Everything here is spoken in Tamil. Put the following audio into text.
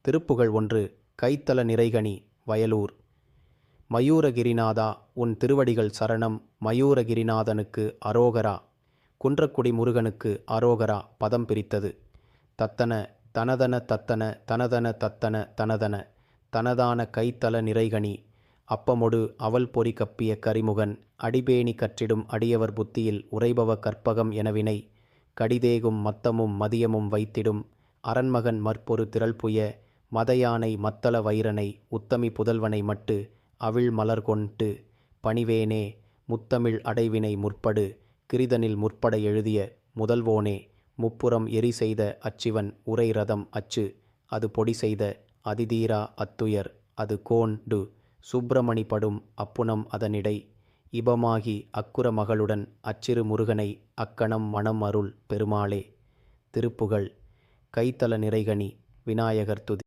திருப்புகழ் 1. கைத்தல நிறைகனி வயலூர். மயூரகிரிநாதா, உன் திருவடிகள் சரணம். மயூரகிரிநாதனுக்கு அரோகரா. குன்றக்குடி முருகனுக்கு அரோகரா. பதம் பிரித்தது. தத்தன தனதன தத்தன தனதன தத்தன தனதன தனதான கைத்தல நிறைகனி அப்பமொடு அவல் பொறி கப்பிய கரிமுகன் அடிபேணி கற்றிடும் அடியவர் புத்தியில் உரைபவ கற்பகம் எனவினை கடிதேகும் மத்தமும் மதியமும் வைத்திடும் அரண்மகன் மற்பொரு திரள்புய மதயானை மத்தள வைரனை உத்தமி புதல்வனை மட்டு அவிழ் மலர்கொண்டு பணிவேனே முத்தமிழ் அடைவினை முற்படு கிரிதனில் முற்பட எழுதிய முதல்வோனே முப்புறம் எரி செய்த அச்சிவன் உரை ரதம் அச்சு அது பொடி செய்த அதிதீரா அத்துயர் அது கோண்டு சுப்பிரமணி படும் அப்புனம் அதனிடை இபமாகி அக்குர மகளுடன் அச்சிறு முருகனை அக்கணம் மணம் அருள் பெருமாளே. திருப்புகழ். கைத்தல நிறைகனி விநாயகர் துதி.